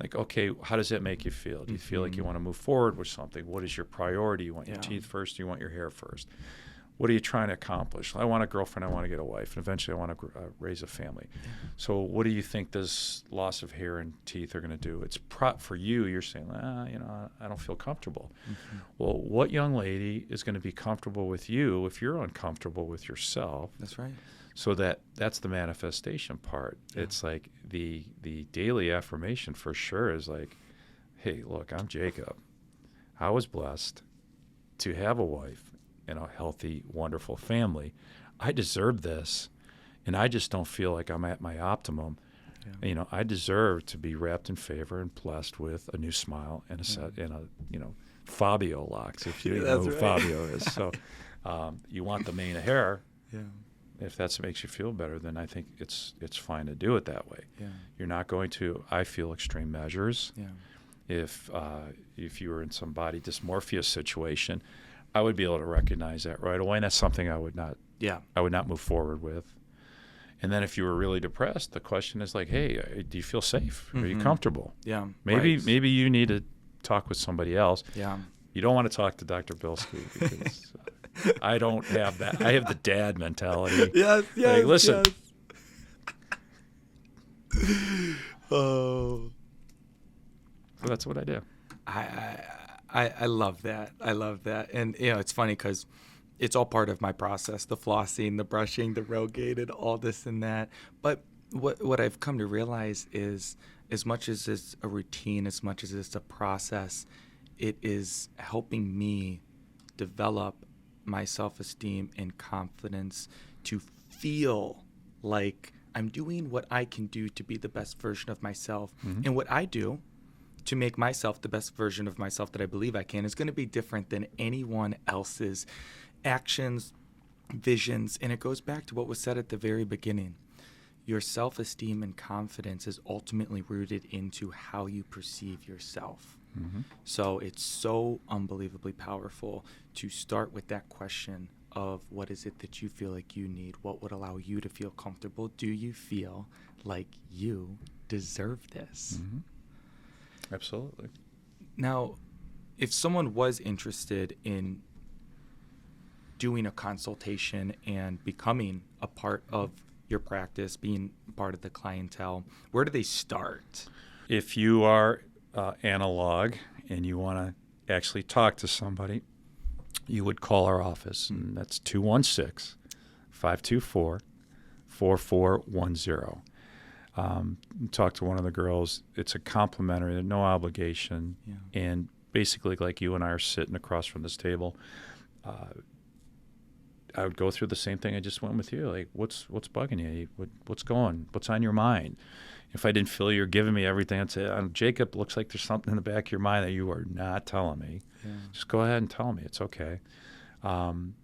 Like, okay, how does that make you feel? Do you feel like you want to move forward with something? What is your priority? You want your teeth first? Do you want your hair first? What are you trying to accomplish? I want a girlfriend. I want to get a wife. And eventually I want to raise a family. So what do you think this loss of hair and teeth are going to do? It's for you, you're saying, I don't feel comfortable. Mm-hmm. Well, what young lady is going to be comfortable with you if you're uncomfortable with yourself? That's right. So that's the manifestation part. Yeah. It's like the daily affirmation for sure is like, hey, look, I'm Jacob. I was blessed to have a wife and a healthy, wonderful family. I deserve this, and I just don't feel like I'm at my optimum. Yeah. I deserve to be wrapped in favor and blessed with a new smile and a set and a Fabio locks, if you know who Fabio is. So you want the mane of hair. Yeah. If that makes you feel better, then I think it's fine to do it that way. Yeah. You're not going to, I feel, extreme measures. Yeah. If you were in some body dysmorphia situation, I would be able to recognize that right away, and that's something I would not move forward with. And then if you were really depressed, the question is like, hey, do you feel safe? Mm-hmm. Are you comfortable? Yeah. Maybe you need to talk with somebody else. Yeah. You don't want to talk to Dr. Bilski because I don't have that. I have the dad mentality. Yes. Like, listen. Yes. Oh. So that's what I do. I love that. I love that. And, it's funny because it's all part of my process, the flossing, the brushing, the Rogated, all this and that. But what I've come to realize is as much as it's a routine, as much as it's a process, it is helping me develop my self-esteem and confidence to feel like I'm doing what I can do to be the best version of myself. Mm-hmm. And what I do to make myself the best version of myself that I believe I can is going to be different than anyone else's actions, visions. And it goes back to what was said at the very beginning. Your self-esteem and confidence is ultimately rooted into how you perceive yourself. Mm-hmm. So it's so unbelievably powerful to start with that question of what is it that you feel like you need? What would allow you to feel comfortable? Do you feel like you deserve this? Mm-hmm. Absolutely. Now, if someone was interested in doing a consultation and becoming a part of your practice, being part of the clientele, where do they start? If you are analog and you want to actually talk to somebody, you would call our office, and that's 216-524-4410. Talk to one of the girls. It's a complimentary, no obligation, and basically like you and I are sitting across from this table, I would go through the same thing I just went with you. Like, what's bugging you? What's on your mind? If I didn't feel you're giving me everything, I'd say, Jacob, looks like there's something in the back of your mind that you are not telling me. Yeah. Just go ahead and tell me. It's okay. And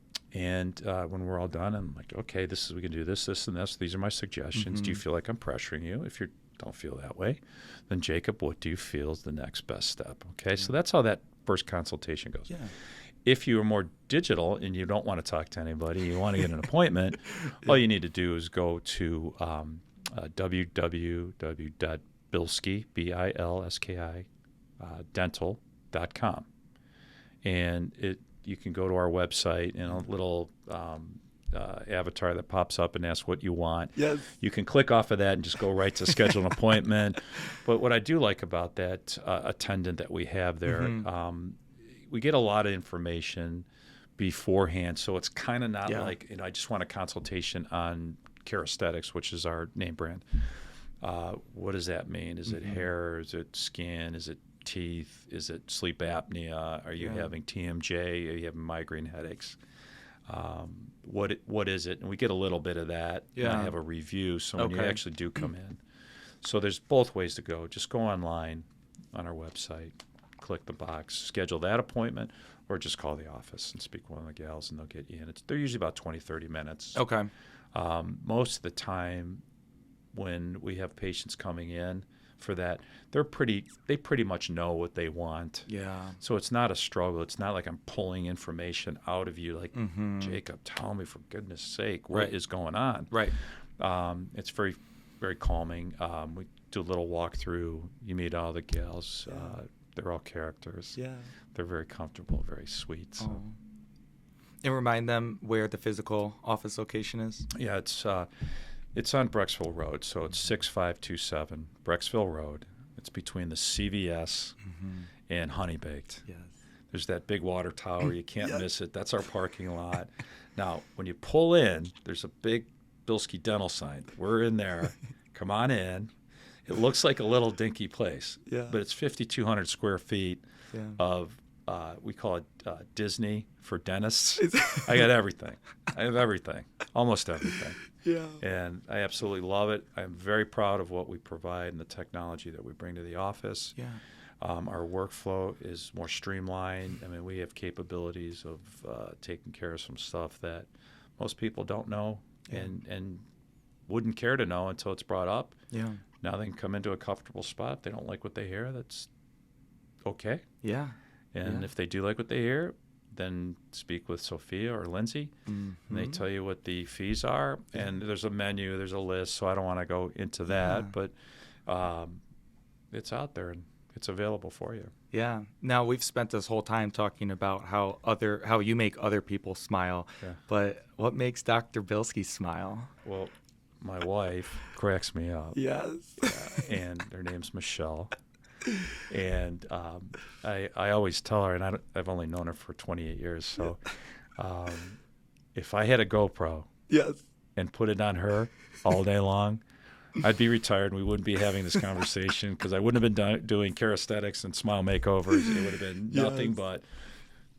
when we're all done, I'm like, okay, we can do this, and this. These are my suggestions. Mm-hmm. Do you feel like I'm pressuring you? If you don't feel that way, then Jacob, what do you feel is the next best step? Okay, so that's how that first consultation goes. Yeah. If you are more digital and you don't want to talk to anybody, you want to get an appointment, all you need to do is go to www.bilski, B-I-L-S-K-I, dental.com. And you can go to our website, and a little avatar that pops up and asks what you want. Yes. You can click off of that and just go right to schedule an appointment. But what I do like about that attendant that we have there, we get a lot of information beforehand, so it's kind of not like, I just want a consultation on Aesthetics, which is our name brand. What does that mean? Is it hair? Is it skin? Is it teeth? Is it sleep apnea? Are you having TMJ? Are you having migraine headaches? What is it? And we get a little bit of that. And I have a review, so when you actually do come in. So there's both ways to go. Just go online on our website, click the box, schedule that appointment, or just call the office and speak with one of the gals, and they'll get you in. They're usually about 20, 30 minutes. Okay. Most of the time when we have patients coming in for that, they pretty much know what they want. Yeah. So it's not a struggle. It's not like I'm pulling information out of you like, Jacob, tell me for goodness sake, what is going on? Right. It's very, very calming. We do a little walkthrough. You meet all the gals. They're all characters. Yeah. They're very comfortable, very sweet. So. And remind them where the physical office location is? Yeah, it's on Brecksville Road, so it's 6527 Brecksville Road. It's between the CVS and Honey Baked. Yes. There's that big water tower. You can't miss it. That's our parking lot. Now, when you pull in, there's a big Bilski Dental sign. We're in there. Come on in. It looks like a little dinky place, but it's 5,200 square feet of, we call it Disney for dentists. I got everything. I have everything, almost everything. Yeah. And I absolutely love it. I'm very proud of what we provide and the technology that we bring to the office. Yeah. Our workflow is more streamlined. I mean, we have capabilities of taking care of some stuff that most people don't know and wouldn't care to know until it's brought up. Yeah. Now they can come into a comfortable spot. If they don't like what they hear, that's okay. Yeah. And if they do like what they hear, then speak with Sophia or Lindsay, and they tell you what the fees are. And there's a menu, there's a list, so I don't want to go into that, but it's out there and it's available for you. Yeah. Now, we've spent this whole time talking about how you make other people smile, but what makes Dr. Bilski smile? Well, my wife cracks me up. Yes. And her name's Michelle. And I always tell her, and I've only known her for 28 years, so if I had a GoPro and put it on her all day long, I'd be retired and we wouldn't be having this conversation because I wouldn't have been doing Aesthetics and smile makeovers. It would have been nothing but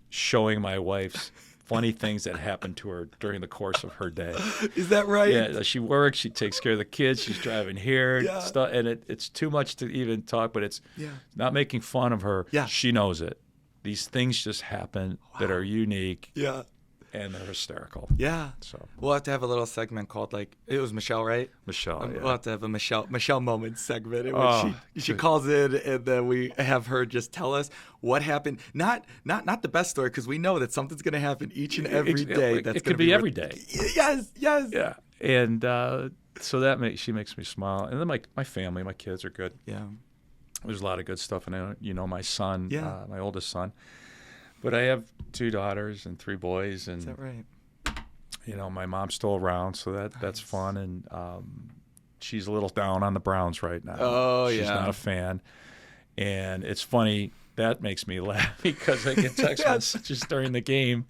showing my wife's funny things that happened to her during the course of her day. Is that right? Yeah, she works, she takes care of the kids, she's driving here, stuff, and it's too much to even talk, but it's not making fun of her. Yeah. She knows it. These things just happen that are unique. Yeah. And they're hysterical. Yeah. So we'll have to have a little segment called, like, it was Michelle, right? Michelle. We'll have to have a Michelle moment segment in which she calls in, and then we have her just tell us what happened. Not the best story, because we know that something's going to happen each and every day. It could be every day. Yes. Yeah. And so she makes me smile. And then my family, my kids are good. Yeah. There's a lot of good stuff. And my son, my oldest son. But I have 2 daughters and 3 boys, and is that right? My mom's still around, so that's fun. And she's a little down on the Browns right now. Oh, she's not a fan, and it's funny that makes me laugh because I get text messages during the game.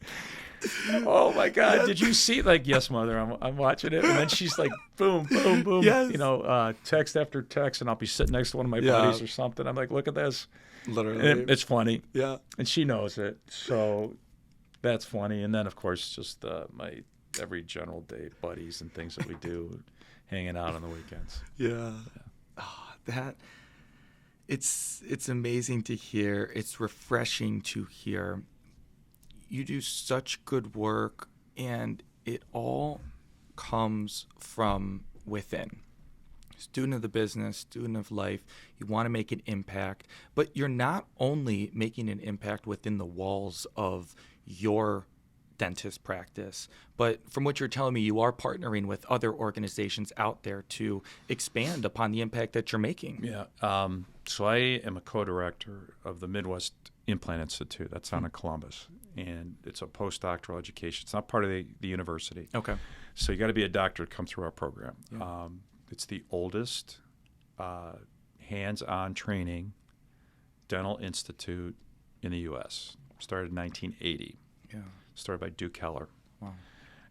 Oh my God! Did you see? Like, yes, mother, I'm watching it, and then she's like, boom, boom, boom. Yes. Text after text, and I'll be sitting next to one of my buddies or something. I'm like, look at this. Literally. It's funny. Yeah. And she knows it. So that's funny. And then, of course, just my every general day buddies and things that we do, hanging out on the weekends. Yeah. Oh, it's amazing to hear. It's refreshing to hear. You do such good work, and it all comes from within. Student of the business, student of life, you want to make an impact, but you're not only making an impact within the walls of your dentist practice. But from what you're telling me, you are partnering with other organizations out there to expand upon the impact that you're making. Yeah. So I am a co-director of the Midwest Implant Institute. That's down in Columbus. And it's a postdoctoral education. It's not part of the university. Okay. So you got to be a doctor to come through our program. Yeah. It's the oldest hands-on training dental institute in the U.S. Started in 1980. Yeah. Started by Duke Heller. Wow.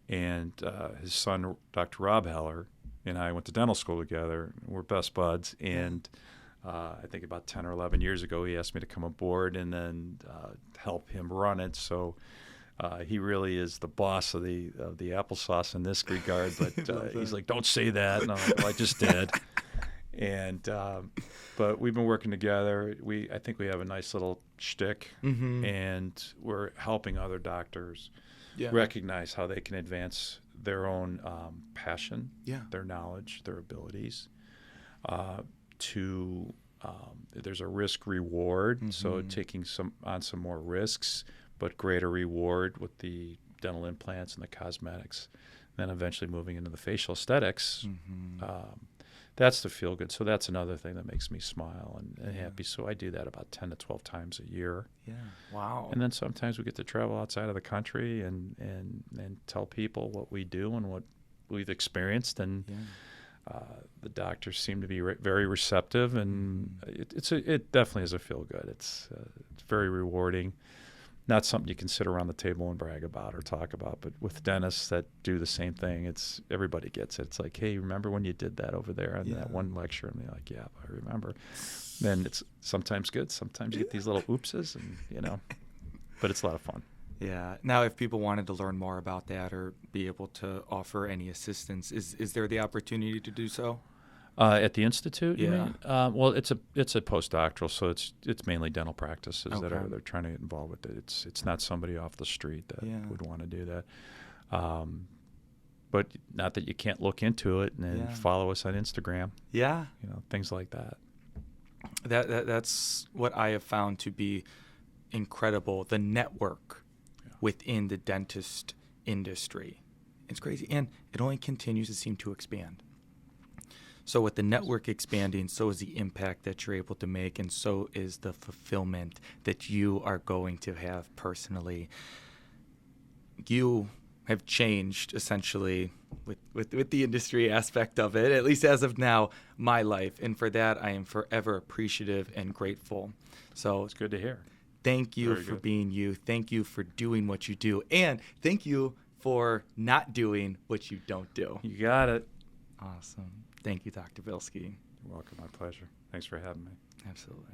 And his son, Dr. Rob Heller, and I went to dental school together. We're best buds. And I think about 10 or 11 years ago, he asked me to come aboard and then help him run it. So he really is the boss of the applesauce in this regard. But he's like, don't say that. No, I just did. And but we've been working together. I think we have a nice little shtick, and we're helping other doctors recognize how they can advance their own passion, their knowledge, their abilities. There's a risk reward, so taking some more risks, but greater reward with the dental implants and the cosmetics, and then eventually moving into the facial aesthetics. That's the feel good. So that's another thing that makes me smile and happy. So I do that about 10 to 12 times a year. Yeah. Wow. And then sometimes we get to travel outside of the country and tell people what we do and what we've experienced. And the doctors seem to be very receptive, and it definitely is a feel good. It's very rewarding. Not something you can sit around the table and brag about or talk about, but with dentists that do the same thing, everybody gets it. It's like, hey, remember when you did that over there on that one lecture? And they're like, yeah, I remember. Then it's sometimes good. Sometimes you get these little oopses, and but it's a lot of fun. Yeah. Now, if people wanted to learn more about that or be able to offer any assistance, is there the opportunity to do so? At the institute, you mean? Well, it's a postdoctoral, so it's mainly dental practices that they're trying to get involved with it. It's not somebody off the street that would want to do that. But not that you can't look into it and then follow us on Instagram. Yeah, things like that. That's what I have found to be incredible. The network within the dentist industry, it's crazy, and it only continues to seem to expand. So with the network expanding, so is the impact that you're able to make, and so is the fulfillment that you are going to have personally. You have changed, essentially, with the industry aspect of it, at least as of now, my life. And for that, I am forever appreciative and grateful. So it's good to hear. Thank you for being you. Thank you for doing what you do. And thank you for not doing what you don't do. You got it. Awesome. Thank you, Dr. Bilski. You're welcome. My pleasure. Thanks for having me. Absolutely.